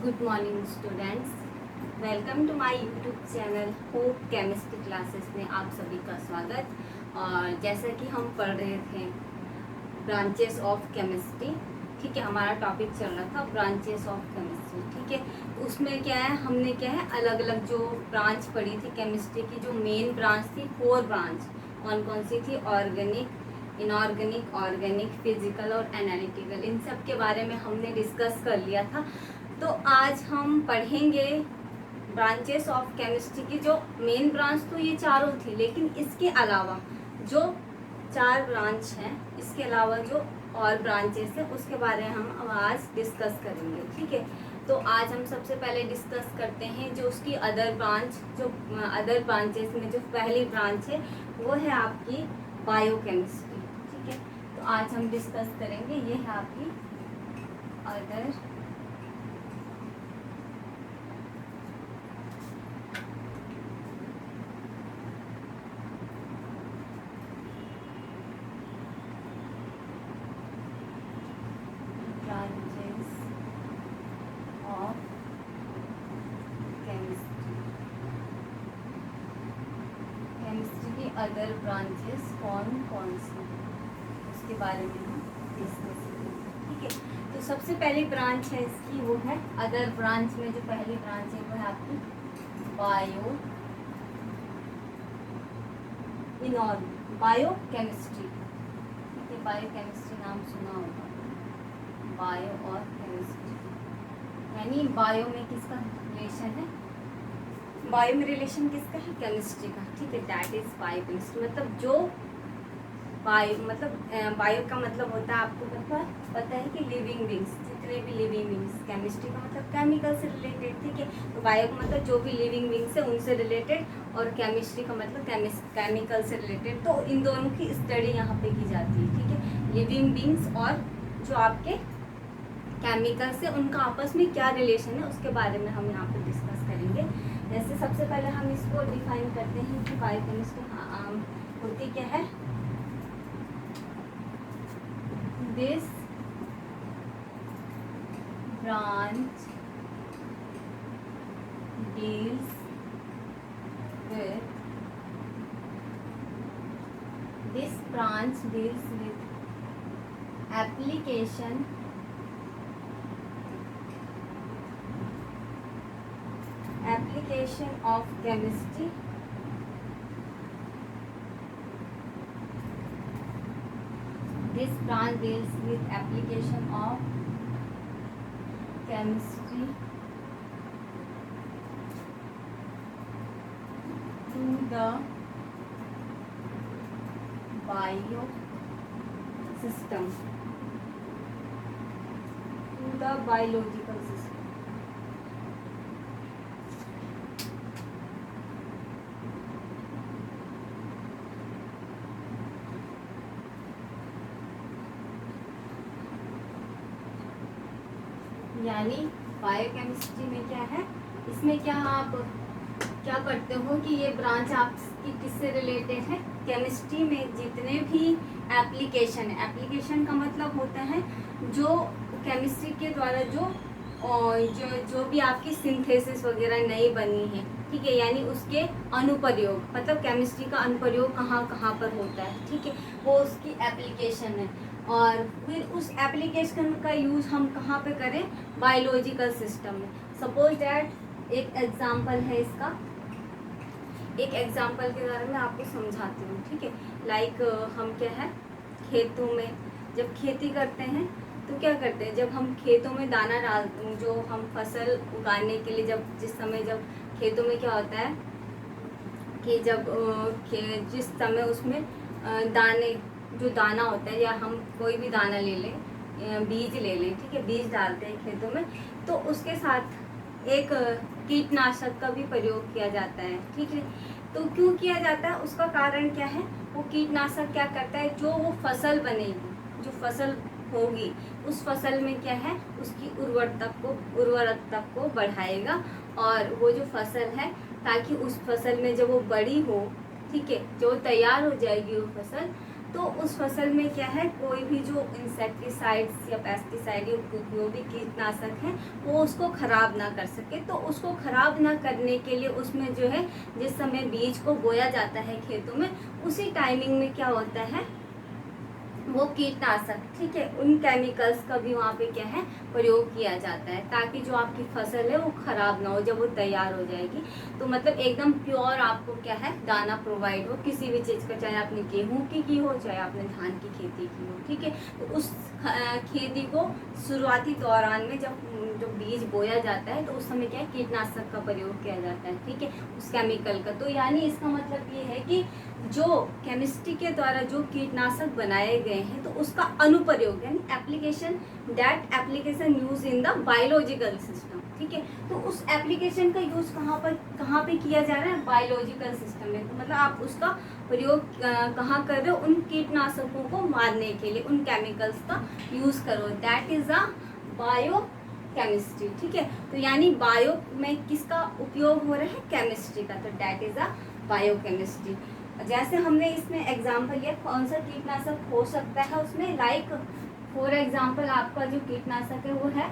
Good morning students, welcome to my YouTube channel hope chemistry classes में आप सभी का स्वागत। और जैसा कि हम पढ़ रहे थे ब्रांचेस ऑफ केमिस्ट्री, ठीक है, हमारा टॉपिक चल रहा था ब्रांचेस ऑफ केमिस्ट्री, ठीक है। उसमें क्या है, हमने क्या है अलग अलग जो ब्रांच पढ़ी थी केमिस्ट्री की, जो मेन ब्रांच थी, 4 ब्रांच कौन कौन सी थी, ऑर्गेनिक, इनऑर्गेनिक, ऑर्गेनिक, फिजिकल और एनालिटिकल, इन सब के बारे में हमने डिस्कस कर लिया था। तो आज हम पढ़ेंगे ब्रांचेस ऑफ केमिस्ट्री की। जो मेन ब्रांच तो ये चारों थी, लेकिन इसके अलावा जो 4 ब्रांच हैं, इसके अलावा जो और ब्रांचेस हैं उसके बारे में हम आज डिस्कस करेंगे, ठीक है। तो आज हम सबसे पहले डिस्कस करते हैं जो उसकी अदर ब्रांच, जो अदर ब्रांचेस में जो पहली ब्रांच है वो है आपकी बायोकेमिस्ट्री, ठीक है। तो आज हम डिस्कस करेंगे, ये है आपकी other branches of chemistry। Chemistry की अदर ब्रांचेस कौन कौन सी हैं उसके बारे में हम डिस्कस करेंगे, ठीक है। तो सबसे पहली ब्रांच है इसकी, वो है अदर ब्रांच में जो पहली ब्रांच है वो है आपकी बायो बायोकेमिस्ट्री, ठीक है। बायोकेमिस्ट्री नाम सुना होगा, बायो और केमिस्ट्री, यानी बायो में किसका रिलेशन है, बायो में रिलेशन किसका है, केमिस्ट्री का, ठीक है। That is biochemistry. मतलब जो बायो मतलब बायो का मतलब होता है, आपको पता है कि लिविंग बींग्स, जितने भी लिविंग बींग्स, केमिस्ट्री का मतलब केमिकल से रिलेटेड, ठीक है। तो बायो का मतलब जो भी लिविंग बींग्स है उनसे रिलेटेड, और केमिस्ट्री का मतलब केमिकल से रिलेटेड। तो इन दोनों की स्टडी यहाँ पे की जाती है, ठीक है। लिविंग बींग्स और जो आपके केमिकल से, उनका आपस में क्या रिलेशन है उसके बारे में हम यहाँ पे डिस्कस करेंगे। जैसे सबसे पहले हम इसको डिफाइन करते हैं कि बायोकेमिस्ट्री होती क्या है। This branch deals with application of chemistry, this branch deals with application of chemistry to the bio system, to the biological system। यानी बायोकेमिस्ट्री में क्या है, इसमें क्या आप क्या पढ़ते हो कि ये ब्रांच आपकी किससे रिलेटेड है, केमिस्ट्री में जितने भी एप्लीकेशन है, एप्लीकेशन का मतलब होता है जो केमिस्ट्री के द्वारा जो भी आपकी सिंथेसिस वगैरह नई बनी है, ठीक है, यानी उसके अनुप्रयोग, मतलब केमिस्ट्री का अनुप्रयोग कहाँ कहाँ पर होता है, ठीक है, वो उसकी एप्लीकेशन है। और फिर उस एप्लीकेशन का यूज हम कहाँ पे करें, बायोलॉजिकल सिस्टम में। सपोज डैट एक एग्जांपल है इसका, एक एग्जांपल के द्वारा मैं आपको समझाती हूँ, ठीक है। लाइक हम क्या है, खेतों में जब खेती करते हैं तो क्या करते हैं, जब हम खेतों में दाना डालते, जो हम फसल उगाने के लिए जिस समय जब खेतों में क्या होता है कि जिस समय उसमें जो दाना होता है, या हम कोई भी दाना ले लें, बीज ले लें, ठीक है, बीज डालते हैं खेतों में, तो उसके साथ एक कीटनाशक का भी प्रयोग किया जाता है, ठीक है। तो क्यों किया जाता है, उसका कारण क्या है, वो कीटनाशक क्या करता है, जो वो फसल बनेगी, जो फसल होगी, उस फसल में क्या है, उसकी उर्वरकता को बढ़ाएगा, और वो जो फसल है, ताकि उस फसल में जब वो बड़ी हो, ठीक है, जो तैयार हो जाएगी वो फसल, तो उस फसल में क्या है, कोई भी जो इंसेक्टिसाइड्स या पेस्टिसाइड या जो भी कीटनाशक है वो उसको खराब ना कर सके। तो उसको खराब ना करने के लिए उसमें जो है, जिस समय बीज को बोया जाता है खेतों में, उसी टाइमिंग में क्या होता है, वो कीटनाशक, ठीक है, उन केमिकल्स का भी वहाँ पे क्या है प्रयोग किया जाता है, ताकि जो आपकी फसल है वो खराब ना हो जब वो तैयार हो जाएगी। तो मतलब एकदम प्योर आपको क्या है दाना प्रोवाइड हो किसी भी चीज़ का, चाहे आपने गेहूं की हो, चाहे आपने धान की खेती की हो, ठीक है। तो उस खेती को शुरुआती दौरान में जब बीज बोया जाता है तो उस समय क्या है कीटनाशक का प्रयोग किया जाता है, ठीक है, उस केमिकल का। तो यानी इसका मतलब ये है कि जो केमिस्ट्री के द्वारा जो कीटनाशक बनाए गए हैं तो उसका अनुप्रयोग यानी application use in the biological system, ठीक है। तो उस एप्लीकेशन का यूज कहाँ पे किया जा रहा है, बायोलॉजिकल सिस्टम में। तो मतलब आप उसका प्रयोग कहाँ कर रहे हो, उन कीटनाशकों को मारने के लिए उन केमिकल्स का यूज करो, that is a bio chemistry, ठीक है। तो यानी बायो में किसका उपयोग हो रहा है, केमिस्ट्री का, तो that is a bio chemistry. जैसे हमने इसमें एग्जाम्पल लिया कौन सा कीटनाशक हो सकता है उसमें, लाइक फॉर एग्जाम्पल आपका जो कीटनाशक है वो है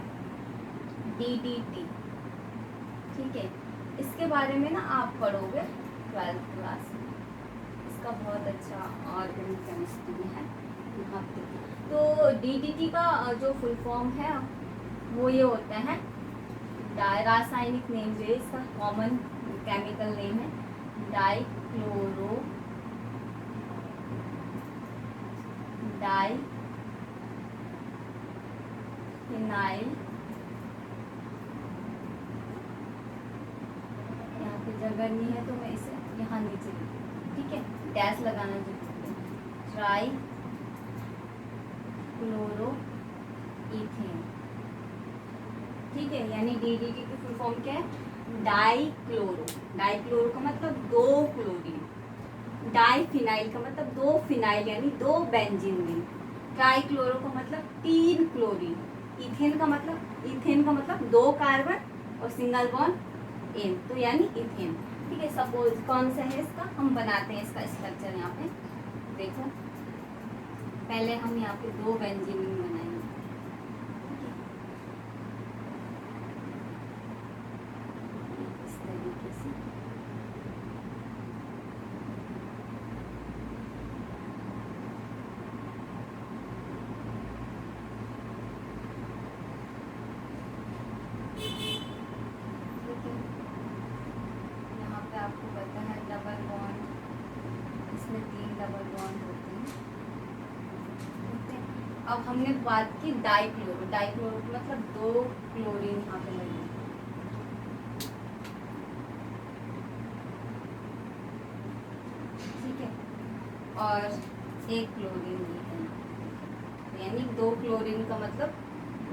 DDT, ठीक है। इसके बारे में ना आप पढ़ोगे 12th क्लास में, इसका बहुत अच्छा ऑर्गेनिक केमिस्ट्री में है यहाँ पे। तो DDT का जो फुल फॉर्म है वो ये होता है, रासायनिक नेम जो है इसका कॉमन केमिकल नेम है डाइक्लोरो फिनाइल, यहाँ पे जगह नहीं है तो मैं इसे यहाँ नीचे लिखती हूँ, ठीक है, डैश लगाना जरूरी है, ट्राई क्लोरो इथेन, ठीक है। यानी DDT की फुल फॉर्म क्या है, डाइक्लोरो, डाइक्लोरो का मतलब दो क्लोरीन, डाइफिनाइल का मतलब दो फिनाइल यानी दो बेंजीन रिंग, ट्राइक्लोरो का मतलब तीन क्लोरीन, इथेन का मतलब दो कार्बन और सिंगल बॉन्ड एन, तो यानी इथेन, ठीक है। सपोज कौन सा है इसका, हम बनाते हैं इसका स्ट्रक्चर, यहाँ पे देखो, पहले हम यहाँ पे दो बेंजीन रिंग बनाएंगे, इस तरीके से, आपको पता है डबल बॉन्ड, इसमें 3 डबल बॉन्ड होते हैं, ठीक है। अब हमने बात की डाइक्लोरो, डाइक्लोरो मतलब दो क्लोरीन यहाँ पे लगे, ठीक है, और एक क्लोरीन ये है, यानी दो क्लोरीन का मतलब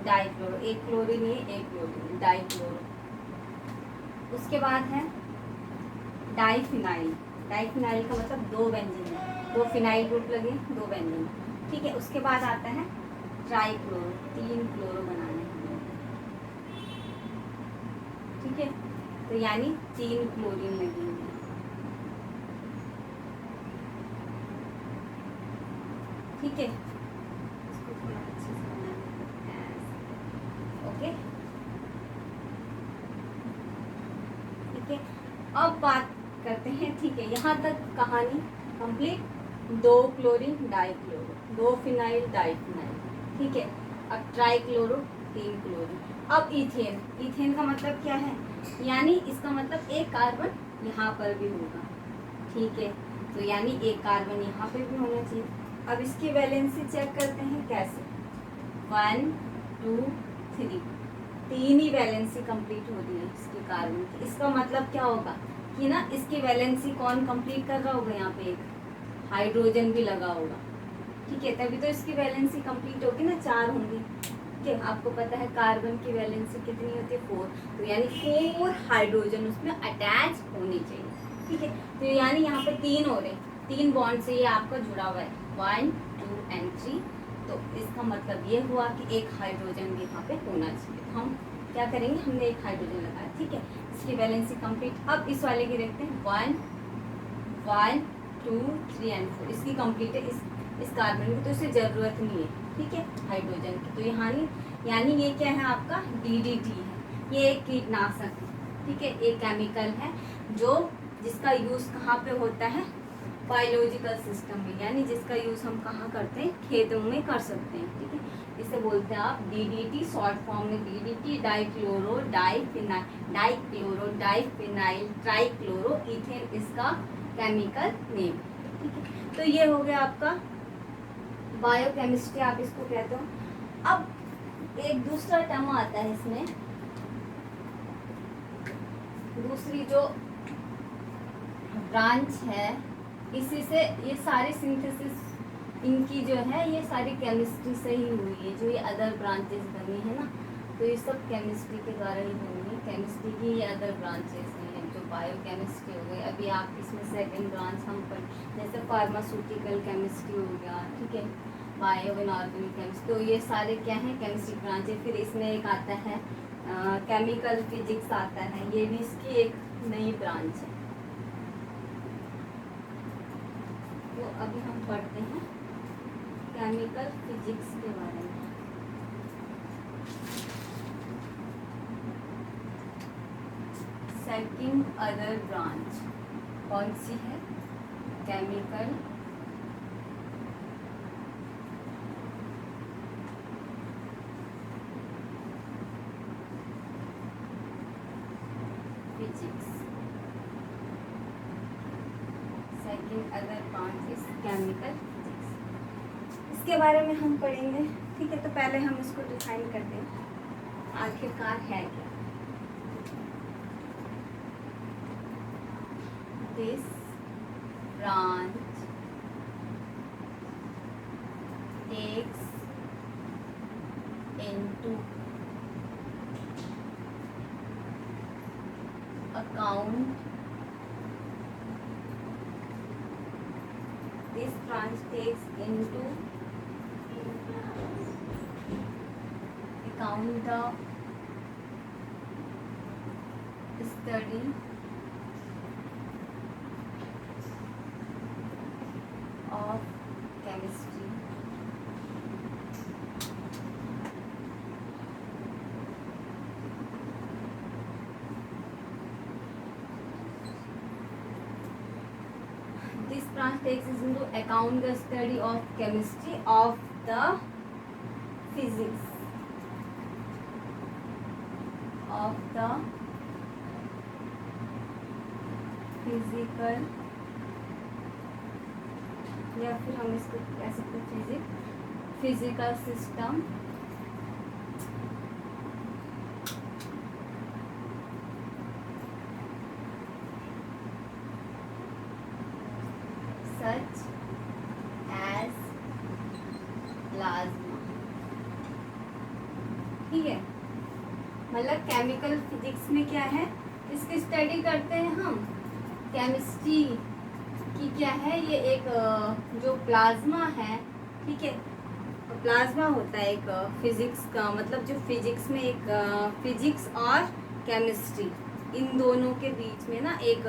डाइक्लोरो, एक क्लोरीन ये एक क्लोरीन, डाइक्लोरो। उसके बाद है डाइफिनाइल, डाइफिनाइल का मतलब दो बेंजीन, दो फिनाइल ग्रुप लगे दो बेंजीन, ठीक है। उसके बाद आता है ट्राइक्लोरो, 3 क्लोरो बनाने, ठीक है, तो यानी 3 क्लोरीन लगेंगे, ठीक है। इसको थोड़ा अच्छे से बनाना है, ओके, ठीक है। अब बात करते हैं, ठीक है, यहाँ तक कहानी कंप्लीट, दो क्लोरीन डाइक्लोरो, दो फिनाइल डाइफिनाइल, ठीक है। अब ट्राइक्लोरो 3 क्लोरीन, अब इथेन, इथेन का मतलब क्या है, यानी इसका मतलब एक कार्बन यहाँ पर भी होगा, ठीक है, तो यानी एक कार्बन यहाँ पे भी होना चाहिए। अब इसकी वैलेंसी चेक करते हैं कैसे, 1 2 3, 3 ही वैलेंसी कंप्लीट हो रही है इसकी कार्बन की। इसका मतलब क्या होगा कि ना इसकी वैलेंसी कौन कंप्लीट कर रहा होगा, यहाँ पे एक हाइड्रोजन भी लगा होगा, ठीक है, तभी तो इसकी वैलेंसी कंप्लीट होगी ना, 4 होंगी, ठीक है। आपको पता है कार्बन की वैलेंसी कितनी होती है, 4, तो यानी 4 हाइड्रोजन उसमें अटैच होने चाहिए, ठीक है। तो यानी यहाँ पे 3 हो रहे, 3 बॉन्ड से ये आपका जुड़ा हुआ है, 1 2 and 3, तो इसका मतलब ये हुआ कि एक हाइड्रोजन भी यहाँ पे होना चाहिए। तो हम क्या करेंगे, हमने एक हाइड्रोजन लगाया, ठीक है, इसकी वैलेंसी कंप्लीट। अब इस वाले की देखते हैं, 1 1 2 3 and 4, इसकी कंप्लीट है, इस कार्बन की, तो इसे ज़रूरत नहीं है, ठीक है, हाइड्रोजन की। तो यहाँ यानी ये क्या है आपका DDT है, ये एक कीटनाशक है, ठीक है, एक केमिकल है जिसका यूज़ कहाँ पे होता है, बायोलॉजिकल सिस्टम में, यानी जिसका यूज़ हम कहाँ करते हैं, खेतों में कर सकते हैं, ठीक है। इसे बोलते हैं आप DDT, शॉर्ट फॉर्म में DDT, डाइक्लोरो ट्राइक्लोरो इथेन इसका केमिकल नेम, ठीक है। तो ये हो गया आपका बायोकेमिस्ट्री, आप इसको कहते हो। अब एक दूसरा टर्म आता है इसमें, दूसरी जो ब्रांच है, इसी से ये सारी सिंथेसिस इनकी जो है ये सारी केमिस्ट्री से ही हुई है। जो ये अदर ब्रांचेस बनी है ना, तो ये सब केमिस्ट्री के द्वारा ही बनी है, केमिस्ट्री की ये अदर ब्रांचेस हैं जो बायोकेमिस्ट्री हो गई। अभी आप इसमें सेकंड ब्रांच हम पढ़, जैसे फार्मास्यूटिकल केमिस्ट्री हो गया, ठीक है, बायो इनऑर्गेनिक केमिस्ट्री, तो ये सारे क्या हैं, केमिस्ट्री ब्रांचेस। फिर इसमें एक आता है केमिकल फिजिक्स आता है, ये भी इसकी एक नई ब्रांच है। तो अभी हम पढ़ते हैं केमिकल फिजिक्स के बारे में। सेकंड अदर ब्रांच कौन सी है, chemical physics. Second other branch is chemical physics, इसके बारे में हम पढ़ेंगे, ठीक है। तो पहले हम इसको डिफाइन करते हैं, आखिरकार है क्या। This branch takes into account, this branch takes into account the study of chemistry, this branch takes into account the study of chemistry of the physics of the physical, या फिर हम इसको कह सकते हैं physical system such as plasma, ठीक है। मतलब केमिकल फिजिक्स में क्या है, इसकी स्टडी करते हैं हम। केमिस्ट्री की क्या है, ये एक जो प्लाज्मा है, ठीक है, प्लाज्मा होता है एक फिजिक्स का, मतलब जो फिजिक्स में एक फिजिक्स और केमिस्ट्री इन दोनों के बीच में ना एक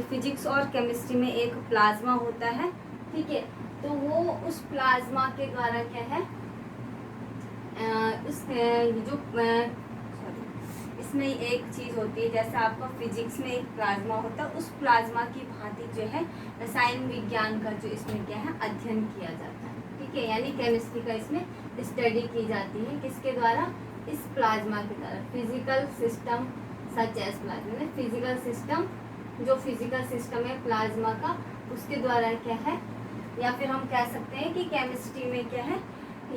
फिजिक्स और केमिस्ट्री में एक प्लाज्मा होता है, ठीक है। तो वो उस प्लाज्मा के द्वारा क्या है, इसमें एक चीज़ होती है, जैसे आपका फिजिक्स में एक प्लाज्मा होता है, उस प्लाज्मा की भांति जो है रसायन विज्ञान का जो इसमें क्या है अध्ययन किया जाता है, ठीक है। यानी केमिस्ट्री का इसमें स्टडी की जाती है, किसके द्वारा, इस प्लाज्मा के द्वारा। Physical system such as plasma, physical system, जो फिजिकल सिस्टम है प्लाज्मा का, उसके द्वारा क्या है, या फिर हम कह सकते हैं कि केमिस्ट्री में क्या है,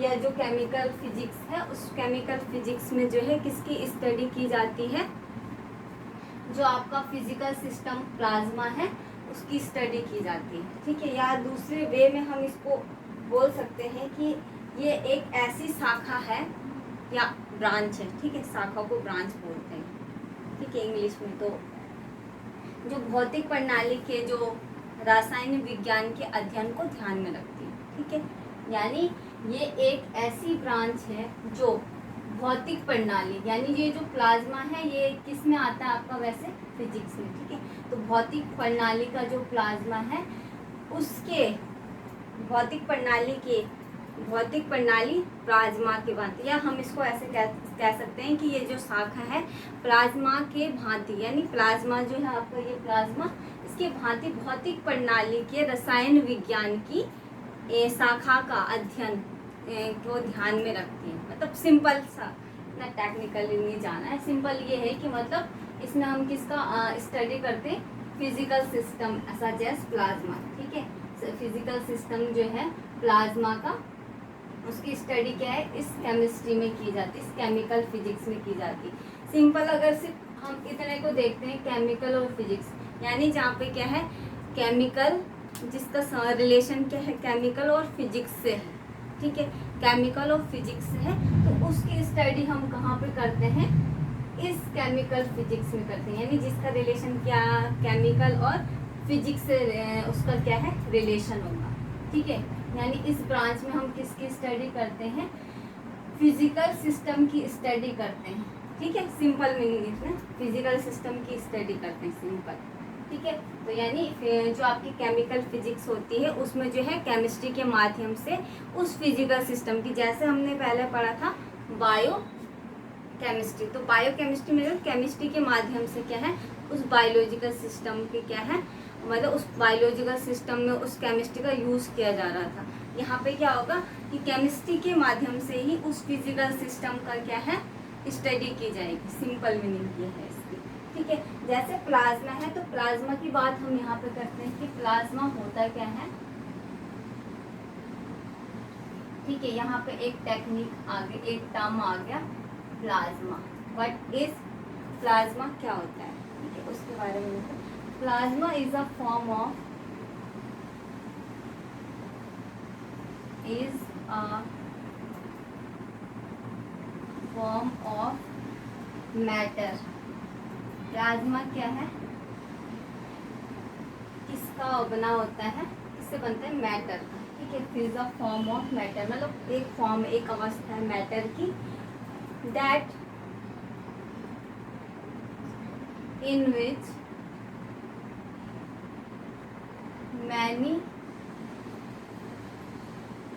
या जो केमिकल फिजिक्स है, उस केमिकल फिजिक्स में जो है किसकी स्टडी की जाती है, जो आपका फिजिकल सिस्टम प्लाज्मा है उसकी स्टडी की जाती है, ठीक है। या दूसरे वे में हम इसको बोल सकते हैं कि ये एक ऐसी शाखा है या ब्रांच है, ठीक है, शाखा को ब्रांच बोलते हैं, ठीक है, इंग्लिश में। तो जो भौतिक प्रणाली के जो रासायनिक विज्ञान के अध्ययन को ध्यान में रखती है, ठीक है। यानी ये एक ऐसी ब्रांच है जो भौतिक प्रणाली, यानी ये जो प्लाज्मा है ये किस में आता है आपका, वैसे फिजिक्स में, ठीक है। तो भौतिक प्रणाली का जो प्लाज्मा है उसके भौतिक प्रणाली प्लाज्मा के भांति, या हम इसको ऐसे कह सकते हैं कि ये जो शाखा है प्लाज्मा के भांति, यानी प्लाज्मा जो है आपका ये प्लाज्मा इसके भांति भौतिक प्रणाली के रसायन विज्ञान की शाखा का अध्ययन को ध्यान में रखती है। मतलब सिंपल सा, इतना टेक्निकली नहीं जाना है, सिंपल ये है कि मतलब इसमें हम किसका स्टडी करते हैं, physical system such as plasma. ठीक है, फिजिकल सिस्टम जो है प्लाज्मा का, उसकी स्टडी क्या है, इस केमिस्ट्री में की जाती है, इस केमिकल फिजिक्स में की जाती है। सिंपल अगर सिर्फ हम इतने को देखते हैं, केमिकल और फिजिक्स, यानी जहाँ पे क्या है केमिकल, जिसका रिलेशन क्या है केमिकल और फिजिक्स से है। ठीक है, केमिकल और फिजिक्स है, तो उसकी स्टडी हम कहाँ पे करते हैं, इस केमिकल फिजिक्स में करते हैं, यानी जिसका रिलेशन क्या केमिकल और फिजिक्स से उसका क्या है रिलेशन होगा। ठीक है, यानी इस ब्रांच में हम किसकी स्टडी करते हैं, फिजिकल सिस्टम की स्टडी करते हैं। ठीक है, सिंपल मीनिंग इसमें फिजिकल सिस्टम की स्टडी करते हैं, सिंपल। ठीक है, तो यानी जो आपकी केमिकल फिजिक्स होती है उसमें जो है केमिस्ट्री के माध्यम से उस फिजिकल सिस्टम की, जैसे हमने पहले पढ़ा था बायो केमिस्ट्री, तो बायो केमिस्ट्री में केमिस्ट्री के माध्यम से क्या है उस बायोलॉजिकल सिस्टम के क्या है, मतलब उस बायोलॉजिकल सिस्टम में उस केमिस्ट्री का यूज़ किया जा रहा था। यहाँ पे क्या होगा कि केमिस्ट्री के माध्यम से ही उस फिजिकल सिस्टम का क्या है स्टडी की जाएगी, सिंपल मीनिंग ये है इसकी। ठीक है, जैसे प्लाज्मा है, तो प्लाज्मा की बात हम यहाँ पे करते हैं कि प्लाज्मा होता क्या है। ठीक है, यहाँ पे एक टेक्निक आगे, एक टर्म आ गया प्लाज्मा। व्हाट इज प्लाज्मा, क्या होता है, ठीक है, उसके बारे में। Plasma is a form of matter. Plasma क्या है, किसका बना होता है, किससे बनता है, मैटर का। ठीक है, is a form of matter, मतलब एक फॉर्म, एक अवस्था है मैटर की, that in which many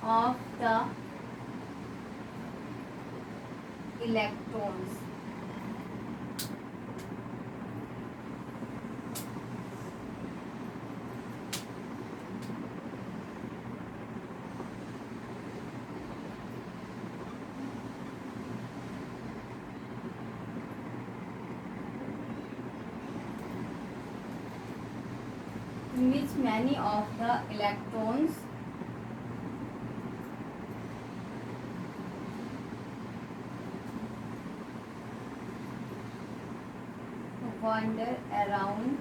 of the electrons in which many of the electrons wander around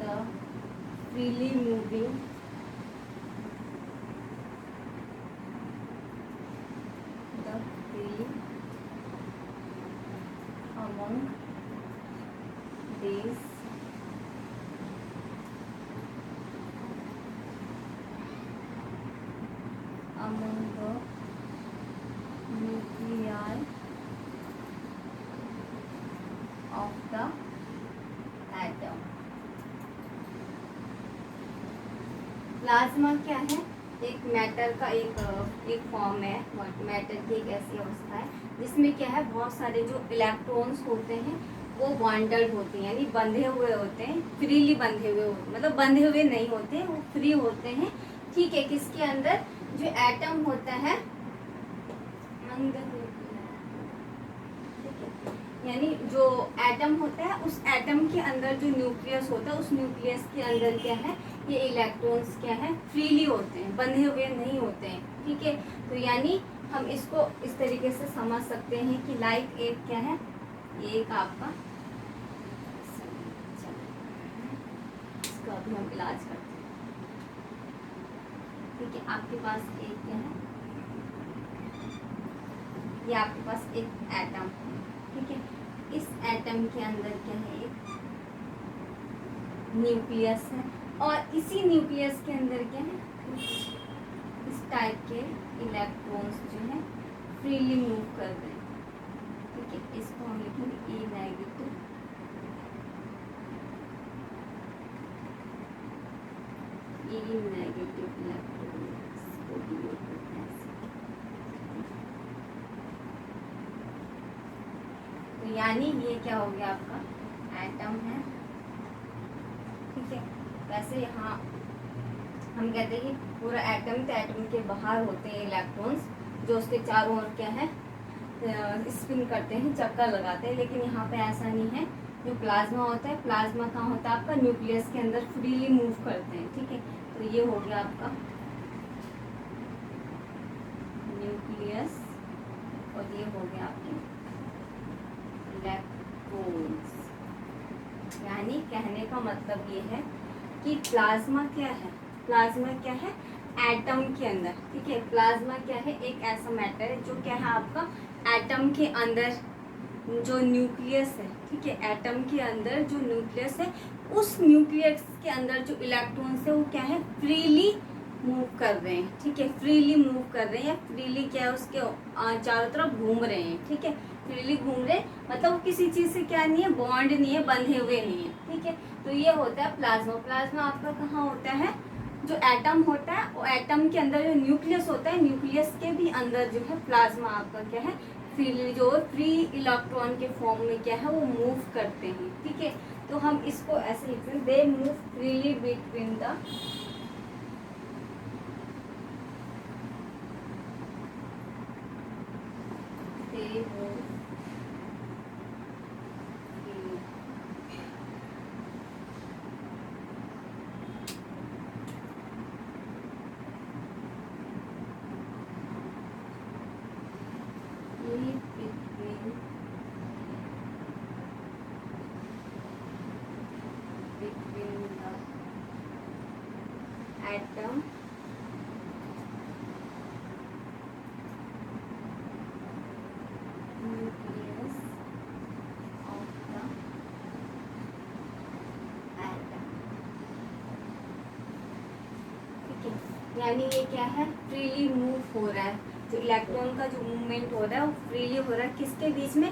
the freely moving among these among the nuclei of the atom। Plasma क्या है, एक matter का एक फॉर्म है, मैटर की एक ऐसी अवस्था है जिसमें क्या है बहुत सारे जो इलेक्ट्रॉन्स होते हैं वो बॉन्डेड होते हैं, यानी बंधे हुए होते हैं, फ्रीली बंधे हुए होते, मतलब बंधे हुए नहीं होते, वो फ्री होते हैं। ठीक है, किसके अंदर, जो एटम होता है यानी जो एटम होता है उस एटम के अंदर जो न्यूक्लियस होता है उस न्यूक्लियस के अंदर क्या है ये इलेक्ट्रॉन्स क्या है फ्रीली होते हैं, बंधे हुए नहीं होते हैं। ठीक है, तो यानी हम इसको इस तरीके से समझ सकते हैं कि लाइक एक क्या है, एक आपका, इसका अभी हम इलाज करते हैं। ठीक है, आपके पास एक क्या है, ये आपके पास एक एटम, ठीक है, इस एटम के अंदर क्या है एक न्यूक्लियस है, और इसी न्यूक्लियस के अंदर क्या है इस टाइप के इलेक्ट्रॉन्स जो है फ्रीली मूव कर रहे हैं। ठीक है, इसको हम लिखेंगे E नेगेटिव, ई नेगेटिव इलेक्ट्रॉन्स को डिनोट करते हैं ऐसे। तो यानी ये क्या हो गया आपका एटम है, ठीक है। वैसे यहाँ हम कहते हैं कि पूरा एटम, तो एटम के बाहर होते हैं इलेक्ट्रॉन्स जो उसके चारों ओर क्या है स्पिन करते हैं, चक्कर लगाते हैं, लेकिन यहाँ पे ऐसा नहीं है। जो प्लाज्मा होता है, प्लाज्मा कहाँ होता है आपका न्यूक्लियस के अंदर फ्रीली मूव करते हैं, ठीक है। तो ये हो गया आपका न्यूक्लियस और ये हो गया आपके इलेक्ट्रॉन्स। यानी कहने का मतलब ये है कि प्लाज्मा क्या है, प्लाज्मा क्या है एटम के अंदर, ठीक है। प्लाज्मा क्या है, एक ऐसा मैटर है जो क्या है आपका एटम के अंदर जो न्यूक्लियस है, ठीक है। एटम के अंदर जो न्यूक्लियस है, उस न्यूक्लियस के अंदर जो इलेक्ट्रॉन्स है वो क्या है फ्रीली मूव कर रहे हैं, ठीक है। फ्रीली मूव कर रहे हैं, या फ्रीली क्या है उसके चारों तरफ घूम रहे हैं, ठीक है। फ्रीली घूम रहे मतलब किसी चीज से क्या नहीं है, बॉन्ड नहीं है, बंधे हुए नहीं है, ठीक है। तो ये होता है प्लाज्मा। प्लाज्मा आपका कहाँ होता है, जो एटम होता है वो एटम के अंदर जो न्यूक्लियस होता है, न्यूक्लियस के भी अंदर जो है प्लाज्मा आपका क्या है फ्री, जो फ्री इलेक्ट्रॉन के फॉर्म में क्या है वो मूव करते हैं, ठीक है। तो हम इसको ऐसे लिखते हैं, they move freely between the atom nucleus of the atom, ठीक है। यानी ये क्या है फ्रीली मूव हो रहा है, जो इलेक्ट्रॉन का जो मूवमेंट हो रहा है वो फ्रीली हो रहा है किसके बीच में,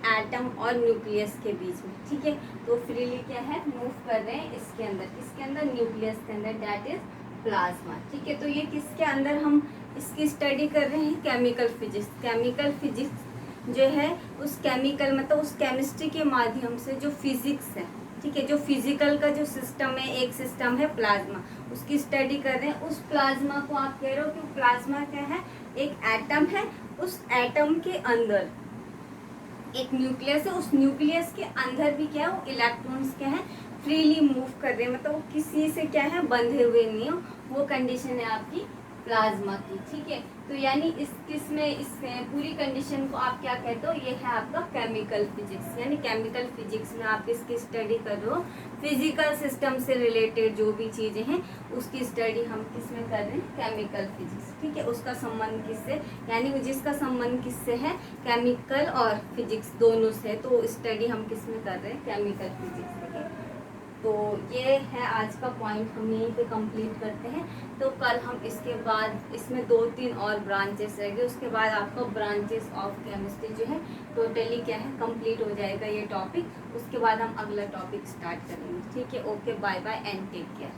एटम और न्यूक्लियस के बीच में, ठीक है। तो फ्रीली क्या है मूव कर रहे हैं इसके अंदर, किसके अंदर, न्यूक्लियस के अंदर, दैट इज प्लाज्मा, ठीक है। तो ये किसके अंदर हम इसकी स्टडी कर रहे हैं, केमिकल फिजिक्स। केमिकल फिजिक्स जो है उस केमिकल मतलब उस केमिस्ट्री के माध्यम से जो फिजिक्स है, ठीक है, जो फिजिकल का जो सिस्टम है, एक सिस्टम है प्लाज्मा, उसकी स्टडी कर रहे हैं। उस प्लाज्मा को आप कह रहे हो कि प्लाज्मा क्या है, एक एटम है, उस एटम के अंदर एक न्यूक्लियस है, उस न्यूक्लियस के अंदर भी क्या है वो इलेक्ट्रॉन्स क्या है फ्रीली मूव कर रहे हैं, मतलब वो किसी से क्या है बंधे हुए नहीं हो, वो कंडीशन है आपकी प्लाज्मा की, ठीक है। तो यानी इस पूरी कंडीशन को आप क्या कहते हो, ये है आपका केमिकल फिजिक्स। यानी केमिकल फिजिक्स में आप इसकी स्टडी कर रहे हो, फिजिकल सिस्टम से रिलेटेड जो भी चीजें हैं उसकी स्टडी हम किस में कर रहे हैं, केमिकल फिजिक्स, ठीक है। उसका संबंध किससे, यानी जिसका संबंध किससे है, केमिकल और फिजिक्स दोनों से, तो स्टडी हम किस में कर रहे हैं, केमिकल फिजिक्स, ठीक है। तो ये है आज का पॉइंट, हम यहीं पे कंप्लीट करते हैं। तो कल हम इसके बाद इसमें 2-3 और ब्रांचेस रहेंगे, उसके बाद आपका ब्रांचेस ऑफ केमिस्ट्री जो है टोटली क्या है कंप्लीट हो जाएगा ये टॉपिक। उसके बाद हम अगला टॉपिक स्टार्ट करेंगे, ठीक है। Okay, bye bye and take care.